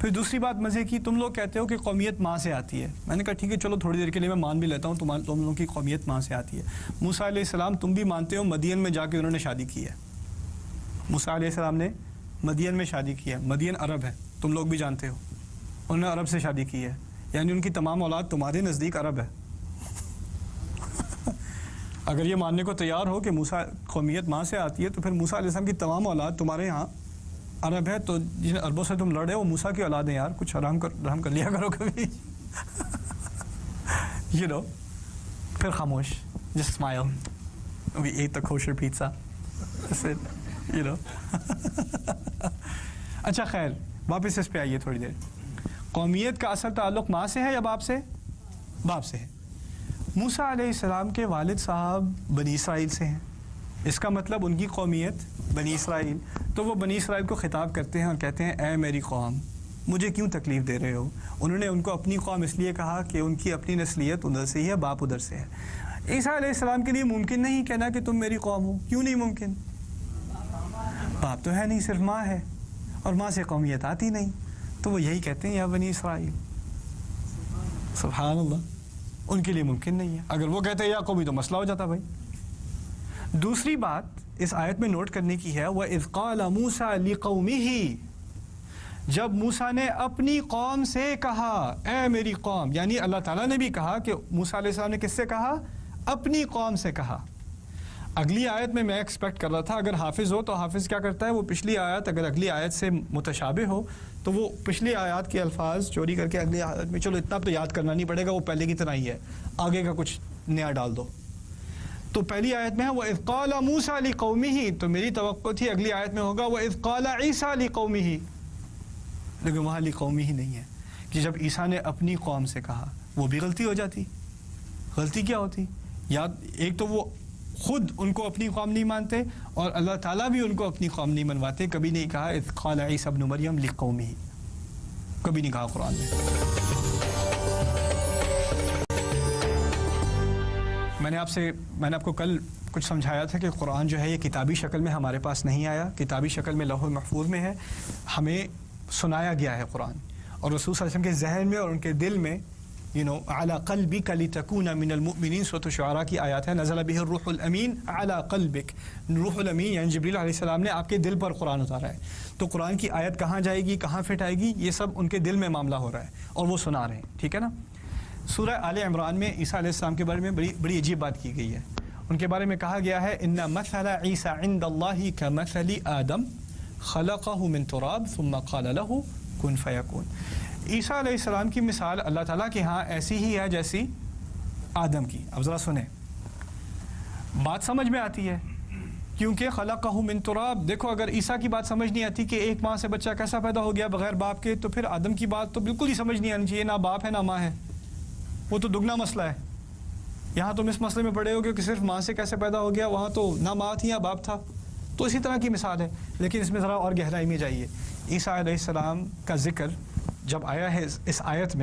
پھر دوسری بات مزے کی، تم لوگ کہتے ہو کہ قومیت ماں سے آتی ہے. میں نے کہا ٹھیک ہے چلو تھوڑی دیر کے لیے میں مان بھی لیتا ہوں تم لوگوں کی قومیت ماں سے آتی ہے. موسیٰ علیہ السلام تم بھی مانتے ہو مدین میں جا کے انہوں نے شادی کی ہے. موسیٰ علیہ السلام نے مدین میں شادی کی ہے. مدین عرب ہے، تم لوگ بھی جانتے ہو. انہوں نے عرب سے شادی کی ہے، یعنی ان کی تمام اولاد تمہارے نزدیک عرب ہے. اگر یہ ماننے کو تیار ہو کہ موسیٰ قومیت ماں سے آتی ہے تو پھر موسیٰ علیہ السلام کی تمام اولاد تمہارے یہاں عرب ہے. تو جن عربوں سے تم لڑے ہو موسیٰ کی اولاد ہیں یار، کچھ رحم کر لیا کرو کبھی. you know. پھر خاموش. just smile. we ate the kosher pizza. that's it. you know. اچھا خیر واپس اس پہ آئیے تھوڑی دیر. قومیت کا اصل تعلق ماں سے ہے یا باپ سے؟ باپ سے ہے. موسیٰ علیہ السلام کے والد صاحب بنی اسرائیل سے ہیں، اس کا مطلب ان کی قومیت بنی اسرائیل. تو وہ بنی اسرائیل کو خطاب کرتے ہیں اور کہتے ہیں اے میری قوم مجھے کیوں تکلیف دے رہے ہو. انہوں نے ان کو اپنی قوم اس لیے کہا کہ ان کی اپنی نسلیت ادھر سے ہی ہے، باپ ادھر سے ہے. عیسیٰ علیہ السلام کے لیے ممکن نہیں کہنا کہ تم میری قوم ہو. کیوں نہیں ممکن؟ باپ تو ہے نہیں، صرف ماں ہے، اور ماں سے قومیت آتی نہیں. تو وہ یہی کہتے ہیں یا بنی اسرائیل. سبحان اللہ، ان کے لیے ممکن نہیں ہے. اگر وہ کہتے ہیں یا قومی تو مسئلہ ہو جاتا بھائی. دوسری بات اس آیت میں نوٹ کرنے کی ہے، وَإِذْ قَالَ مُوسَىٰ لِقَوْمِهِ، جب موسیٰ نے اپنی قوم سے کہا اے میری قوم، یعنی اللہ تعالیٰ نے بھی کہا کہ موسیٰ علیہ السلام نے کس سے کہا؟ اپنی قوم سے کہا. اگلی آیت میں ایکسپیکٹ کر رہا تھا اگر حافظ ہو تو حافظ کیا کرتا ہے، وہ پچھلی آیت اگر اگلی آیت سے متشابہ ہو تو وہ پچھلی آیات کے الفاظ چوری کر کے اگلی آیت میں، چلو اتنا تو یاد کرنا نہیں پڑے گا، وہ پہلے کی طرح ہی ہے، آگے کا کچھ نیا ڈال دو. تو پہلی آیت میں ہے وَإِذْ قَالَ مُوسَىٰ لِقَوْمِهِ، تو میری توقع تھی اگلی آیت میں ہوگا وَإِذْ قَالَ عِيسَىٰ لِقَوْمِهِ، لیکن وہاں لِقَوْمِهِ نہیں ہے کہ جب عیسیٰ نے اپنی قوم سے کہا. وہ بھی غلطی ہو جاتی. غلطی کیا ہوتی؟ یاد ایک تو وہ خود ان کو اپنی قوم نہیں مانتے اور اللہ تعالیٰ بھی ان کو اپنی قوم نہیں منواتے. کبھی نہیں کہا اذ قال عیسیٰ ابن مریم لقومہ، کبھی نہیں کہا قرآن میں. میں نے آپ کو کل کچھ سمجھایا تھا کہ قرآن جو ہے یہ کتابی شکل میں ہمارے پاس نہیں آیا، کتابی شکل میں لوح محفوظ میں ہے، ہمیں سنایا گیا ہے قرآن. اور رسول صلی اللہ علیہ وسلم کے ذہن میں اور ان کے دل میں علی قلبک لتکون من المؤمنین، سورۃ الشعراء کی آیات ہے نزل بہ الروح الامین علی قلبک. روح الامین یعنی جبریل علیہ السلام نے آپ کے دل پر قرآن اتارا ہے. تو قرآن کی آیت کہاں جائے گی، کہاں فٹ آئے گی، یہ سب ان کے دل میں معاملہ ہو رہا ہے اور وہ سنا رہے ہیں. ٹھیک ہے نا. سورہ آل عمران میں عیسیٰ علیہ السلام کے بارے میں بڑی عجیب بات کی گئی ہے. ان کے بارے میں کہا گیا ہے ان مثل عیسیٰ عند اللہ کمثل آدم خلقہ من تراب ثم قال له کن فیکون. عیسیٰ علیہ السلام کی مثال اللہ تعالیٰ کے ہاں ایسی ہی ہے جیسی آدم کی. اب ذرا سنیں، بات سمجھ میں آتی ہے کیونکہ خلقہ من تراب. دیکھو اگر عیسیٰ کی بات سمجھ نہیں آتی کہ ایک ماں سے بچہ کیسا پیدا ہو گیا بغیر باپ کے، تو پھر آدم کی بات تو بالکل ہی سمجھ نہیں آنی چاہیے. نہ باپ ہے نہ ماں ہے، وہ تو دگنا مسئلہ ہے. یہاں تم اس مسئلے میں پڑے ہو کہ صرف ماں سے کیسے پیدا ہو گیا، وہاں تو نہ ماں تھی نہ باپ تھا. تو اسی طرح کی مثال ہے، لیکن اس میں ذرا اور گہرائی میں جائیے. عیسیٰ علیہ السلام کا ذکر جب آیا ہے اس آیت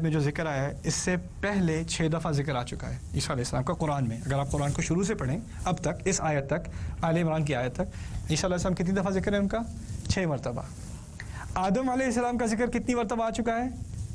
میں جو ذکر آیا ہے، اس سے پہلے 6 دفعہ ذکر آ چکا ہے عیسیٰ علیہ السلام کا قرآن میں. اگر آپ قرآن کو شروع سے پڑھیں اب تک، اس آیت تک، آل عمران کی آیت تک، عیسیٰ علیہ السلام کتنی دفعہ ذکر ہے ان کا؟ 6 مرتبہ. آدم علیہ السلام کا ذکر کتنی مرتبہ آ چکا ہے؟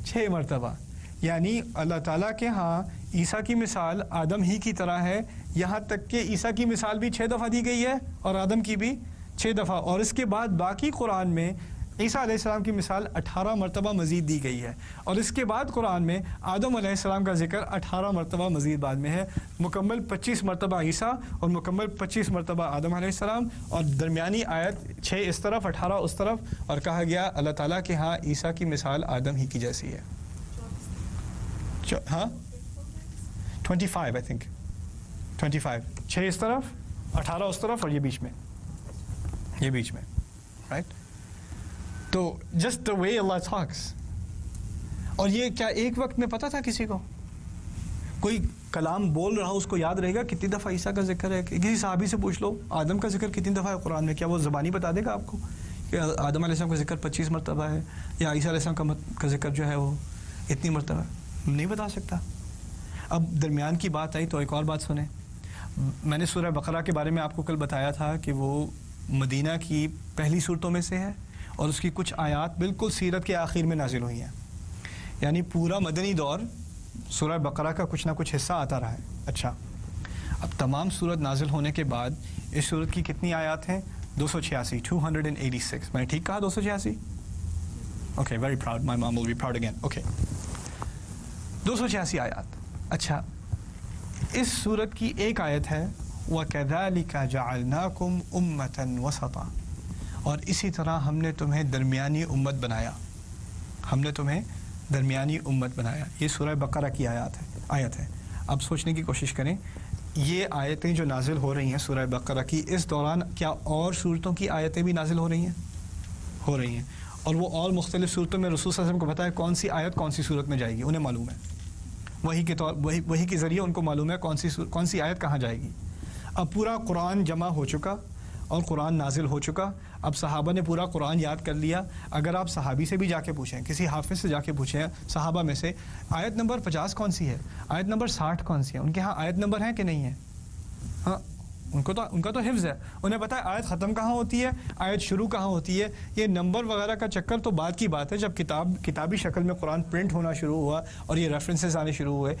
6 مرتبہ. یعنی اللہ تعالیٰ کے ہاں عیسیٰ کی مثال آدم ہی کی طرح ہے، یہاں تک کہ عیسیٰ کی مثال بھی 6 دفعہ دی گئی ہے اور آدم کی بھی 6 دفعہ. اور اس کے بعد باقی قرآن میں عیسیٰ علیہ السلام کی مثال 18 مرتبہ مزید دی گئی ہے. اور اس کے بعد قرآن میں آدم علیہ السلام کا ذکر 18 مرتبہ مزید بعد میں ہے. مکمل 25 مرتبہ عیسیٰ اور مکمل 25 مرتبہ آدم علیہ السلام، اور درمیانی آیت 6 اس طرف 18 اس طرف. اور کہا گیا اللہ تعالیٰ کے ہاں عیسیٰ کی مثال آدم ہی کی جیسی ہے. ہاں 25 آئی تھنک 25، 6 اس طرف 18 اس طرف اور یہ بیچ میں رائٹ. تو جسٹ دا وے اللہ ٹاکس. اور یہ کیا ایک وقت میں پتہ تھا کسی کو؟ کوئی کلام بول رہا ہو اس کو یاد رہے گا کتنی دفعہ عیسیٰ کا ذکر ہے؟ کسی صحابی سے پوچھ لو آدم کا ذکر کتنی دفعہ ہے قرآن میں، کیا وہ زبانی بتا دے گا آپ کو کہ آدم علیہ السلام کا ذکر 25 مرتبہ ہے یا عیسیٰ علیہ السلام کا ذکر جو ہے وہ اتنی مرتبہ؟ نہیں بتا سکتا. اب درمیان کی بات آئی تو ایک اور بات سنیں. میں نے سورہ بقرہ کے بارے میں آپ کو کل بتایا تھا کہ وہ مدینہ کی پہلی صورتوں میں سے ہے اور اس کی کچھ آیات بالکل سیرت کے آخر میں نازل ہوئی ہیں، یعنی پورا مدنی دور سورہ بقرہ کا کچھ نہ کچھ حصہ آتا رہا ہے۔ اچھا، اب تمام سورت نازل ہونے کے بعد اس سورت کی کتنی آیات ہیں؟ 286، 286۔ میں نے ٹھیک کہا 286؟ Okay, very proud, my mom will be proud again. Okay, 286 آیات۔ اچھا، اس سورت کی ایک آیت ہے وَكَذَلِكَ جَعَلْنَاكُمْ أُمَّةً وَسَطًا، اور اسی طرح ہم نے تمہیں درمیانی امت بنایا، ہم نے تمہیں درمیانی امت بنایا۔ یہ سورہ بقرہ کی آیت ہے۔ اب سوچنے کی کوشش کریں، یہ آیتیں جو نازل ہو رہی ہیں سورہ بقرہ کی، اس دوران کیا اور صورتوں کی آیتیں بھی نازل ہو رہی ہیں؟ اور وہ اور مختلف صورتوں میں رسول صلی اللہ علیہ وسلم کو پتہ ہے کون سی آیت کون سی صورت میں جائے گی، انہیں معلوم ہے، وحی کے ذریعے ان کو معلوم ہے کون سی آیت کہاں جائے گی۔ اب پورا قرآن جمع ہو چکا اور قرآن نازل ہو چکا، اب صحابہ نے پورا قرآن یاد کر لیا۔ اگر آپ صحابی سے بھی جا کے پوچھیں، کسی حافظ سے جا کے پوچھیں صحابہ میں سے، آیت نمبر 50 کون سی ہے، آیت نمبر 60 کون سی ہے، ان کے ہاں آیت نمبر ہیں کہ نہیں ہے؟ ہاں، ان کا تو حفظ ہے، انہیں پتہ ہے آیت ختم کہاں ہوتی ہے، آیت شروع کہاں ہوتی ہے۔ یہ نمبر وغیرہ کا چکر تو بعد کی بات ہے، جب کتابی شکل میں قرآن پرنٹ ہونا شروع ہوا اور یہ ریفرنسز آنے شروع ہوئے،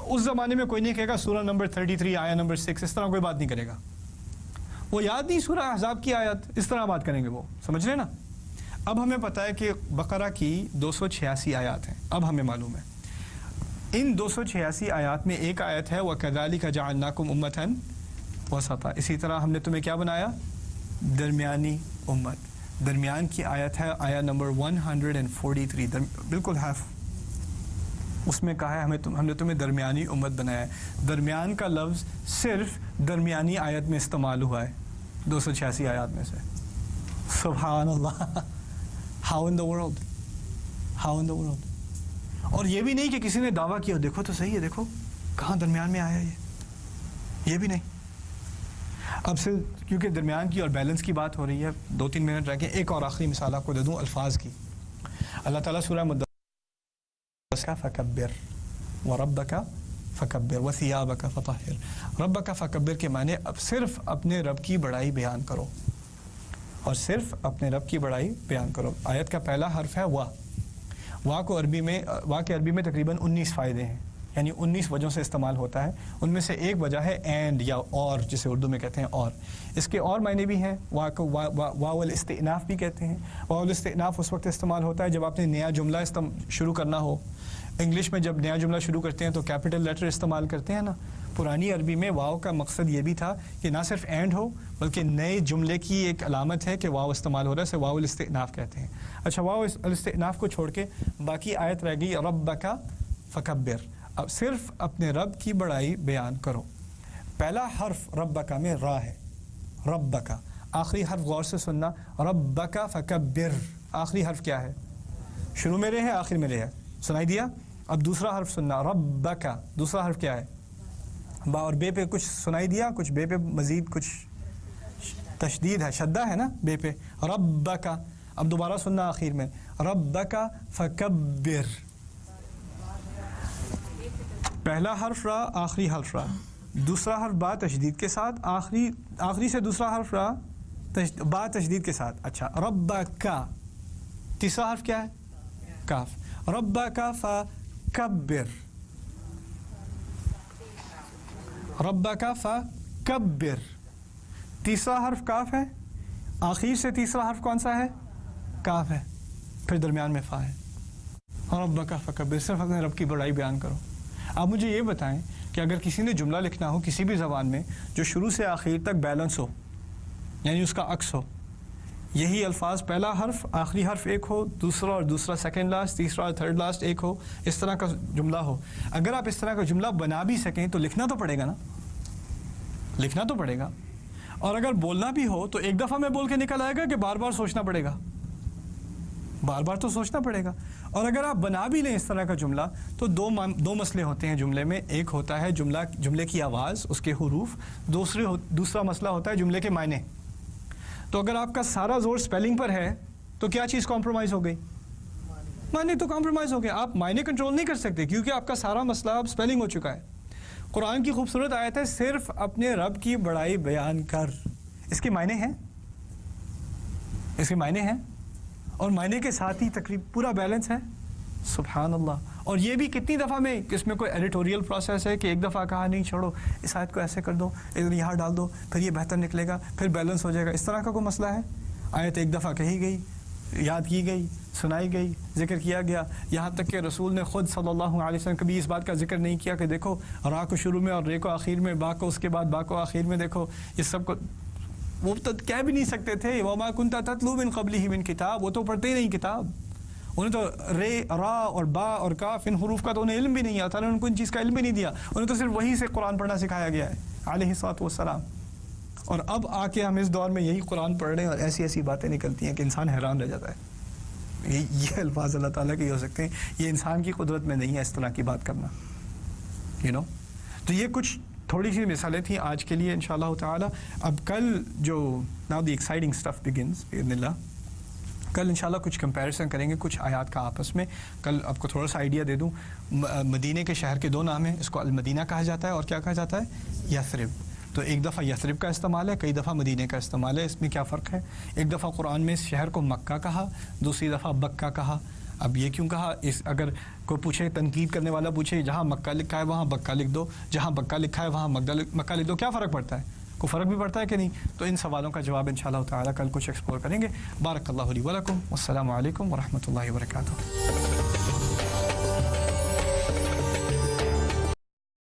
اس زمانے میں کوئی نہیں کہے گا سورہ نمبر 33 آیا نمبر 6، اس طرح کوئی بات نہیں کرے گا۔ وہ یاد نہیں سورہ احزاب کی آیت، اس طرح بات کریں گے وہ، سمجھ رہے نا۔ اب ہمیں پتہ ہے کہ بقرہ کی 286 آیات ہیں، اب ہمیں معلوم ہے ان 286 آیات میں ایک آیت ہے وَكَذَلِكَ جَعَلْنَاكُمْ أُمَّةً وَسَطًا، اسی طرح ہم نے تمہیں کیا بنایا؟ درمیانی امت۔ درمیان کی آیت ہے آیا نمبر 143، بالکل ہاف، اس میں کہا ہے ہم نے تمہیں درمیانی امت بنایا ہے۔ درمیان کا لفظ صرف درمیانی آیت میں استعمال ہوا ہے 286 آیات میں سے۔ سبحان اللہ، how in the world, how in the world. اور یہ بھی نہیں کہ کسی نے دعویٰ کیا دیکھو تو صحیح ہے، دیکھو کہاں درمیان میں آیا یہ بھی نہیں۔ اب سے کیونکہ درمیان کی اور بیلنس کی بات ہو رہی ہے، 2-3 منٹ رہ کے ایک اور آخری مثال آپ کو دے دوں الفاظ کی۔ اللہ تعالیٰ سورہ فکبر وربک فکبر وثیابک فطہر، ربک فکبر کے معنی اب صرف اپنے رب کی بڑائی بیان کرو، اور صرف اپنے رب کی بڑائی بیان کرو۔ آیت کا پہلا حرف ہے وا کو عربی میں تقریباً 19 فائدے ہیں، یعنی 19 وجہوں سے استعمال ہوتا ہے، ان میں سے ایک وجہ ہے اینڈ یا اور، جسے اردو میں کہتے ہیں اور۔ اس کے اور معنی بھی ہیں، واو الاستئناف بھی کہتے ہیں۔ واو الاستئناف اس وقت استعمال ہوتا ہے جب آپ نے نیا جملہ شروع کرنا ہو۔ انگلش میں جب نیا جملہ شروع کرتے ہیں تو کیپٹل لیٹر استعمال کرتے ہیں نا، پرانی عربی میں واو کا مقصد یہ بھی تھا کہ نہ صرف اینڈ ہو بلکہ نئے جملے کی ایک علامت ہے کہ واو استعمال ہو رہا ہے، اسے واو الاستئناف کہتے ہیں۔ اچھا، واو الاستئناف کو چھوڑ کے باقی آیت رہ گئی ربک فکبر، اب صرف اپنے رب کی بڑائی بیان کرو۔ پہلا حرف ربک میں را ہے، ربک، آخری حرف غور سے سننا، ربک فکبر، آخری حرف کیا ہے؟ شروع میں رے ہے، آخر میں رے ہے، سنائی دیا؟ اب دوسرا حرف سننا، ربک، دوسرا حرف کیا ہے؟ با اور بے پہ کچھ سنائی دیا؟ کچھ بے پہ مزید کچھ تشدید ہے، شدہ ہے نا بے پہ، ربک۔ اب دوبارہ سننا آخر میں، ربک فکبر، پہلا حرف را، آخری حرف را، دوسرا حرف با تشدید کے ساتھ، آخری سے دوسرا حرف را با تشدید کے ساتھ۔ اچھا، ربک، تیسرا حرف کیا ہے؟ کاف، ربک فکبر، ربک فکبر، تیسرا حرف کاف ہے، آخر سے تیسرا حرف کون سا ہے؟ کاف ہے، پھر درمیان میں فا ہے۔ ربک فکبر، صرف اپنے رب کی بڑائی بیان کرو۔ آپ مجھے یہ بتائیں کہ اگر کسی نے جملہ لکھنا ہو کسی بھی زبان میں جو شروع سے آخر تک بیلنس ہو، یعنی اس کا عکس ہو، یہی الفاظ پہلا حرف آخری حرف ایک ہو، دوسرا اور دوسرا سیکنڈ لاسٹ، تیسرا اور تھرڈ لاسٹ ایک ہو، اس طرح کا جملہ ہو، اگر آپ اس طرح کا جملہ بنا بھی سکیں تو لکھنا تو پڑے گا نا، لکھنا تو پڑے گا۔ اور اگر بولنا بھی ہو تو ایک دفعہ میں بول کے نکل آئے گا کہ بار بار سوچنا پڑے گا، بار بار تو سوچنا پڑے گا۔ اور اگر آپ بنا بھی لیں اس طرح کا جملہ تو دو مسئلے ہوتے ہیں جملے میں، ایک ہوتا ہے جملے کی آواز، اس کے حروف، دوسرا مسئلہ ہوتا ہے جملے کے معنی۔ تو اگر آپ کا سارا زور سپیلنگ پر ہے تو کیا چیز کمپرومائز ہو گئی؟ معنی تو کمپرومائز ہو گیا، آپ معنی کنٹرول نہیں کر سکتے کیونکہ آپ کا سارا مسئلہ اب سپیلنگ ہو چکا ہے۔ قرآن کی خوبصورت آیت ہے صرف اپنے رب کی بڑائی بیان کر، اس کے معنی ہیں، اس کے معنی ہیں، اور معنی کے ساتھ ہی تقریب پورا بیلنس ہے. سبحان اللہ. اور یہ بھی کتنی دفعہ میں اس میں کوئی ایڈیٹوریل پروسیس ہے کہ ایک دفعہ کہا نہیں چھوڑو اس آیت کو ایسے کر دو, یہاں ڈال دو, پھر یہ بہتر نکلے گا, پھر بیلنس ہو جائے گا, اس طرح کا کوئی مسئلہ ہے؟ آیت ایک دفعہ کہی گئی, یاد کی گئی, سنائی گئی, ذکر کیا گیا, یہاں تک کہ رسول نے خود صلی اللہ علیہ وسلم کبھی اس بات کا ذکر نہیں کیا کہ دیکھو را کو شروع میں اور رے کو آخر میں, با کو اس کے بعد با کو آخر میں, دیکھو یہ سب کو وہ تو کہہ بھی نہیں سکتے تھے. وما کنت تتلو من قبلہ من کتاب, وہ تو پڑھتے ہی نہیں کتاب, انہیں تو رے را اور با اور کاف ان حروف کا تو انہیں علم بھی نہیں آتا, انہوں نے ان چیز کا علم بھی نہیں دیا, انہیں تو صرف وہی سے قرآن پڑھنا سکھایا گیا ہے علیہ الصلوۃ والسلام. اور اب آ کے ہم اس دور میں یہی قرآن پڑھ رہے ہیں اور ایسی ایسی باتیں نکلتی ہیں کہ انسان حیران رہ جاتا ہے. یہ الفاظ اللہ تعالیٰ کے ہی ہو سکتے ہیں, یہ انسان کی قدرت میں نہیں ہے اس طرح کی بات کرنا, تو یہ کچھ تھوڑی سی مثالیں تھیں آج کے لیے انشاءاللہ تعالی. اب کل جو now the exciting stuff begins باذن اللہ, کل انشاءاللہ کچھ کمپیریزن کریں گے کچھ آیات کا آپس میں. کل آپ کو تھوڑا سا آئیڈیا دے دوں, مدینے کے شہر کے 2 نام ہیں, اس کو المدینہ کہا جاتا ہے اور کیا کہا جاتا ہے, یثرب. تو ایک دفعہ یثرب کا استعمال ہے, کئی دفعہ مدینے کا استعمال ہے. اس میں کیا فرق ہے؟ ایک دفعہ قرآن میں اس شہر کو مکہ کہا, دوسری دفعہ بکہ کہا. اب یہ کیوں کہا؟ اگر کوئی پوچھے, تنقید کرنے والا پوچھے جہاں مکہ لکھا ہے وہاں بکہ لکھ دو, جہاں بکہ لکھا ہے وہاں مکہ لکھ دو, کیا فرق پڑتا ہے؟ کوئی فرق بھی پڑتا ہے کہ نہیں؟ تو ان سوالوں کا جواب انشاءاللہ تعالی کل کچھ ایکسپلور کریں گے. بارک اللہ لی ولکم, والسلام علیکم ورحمۃ اللہ وبرکاتہ.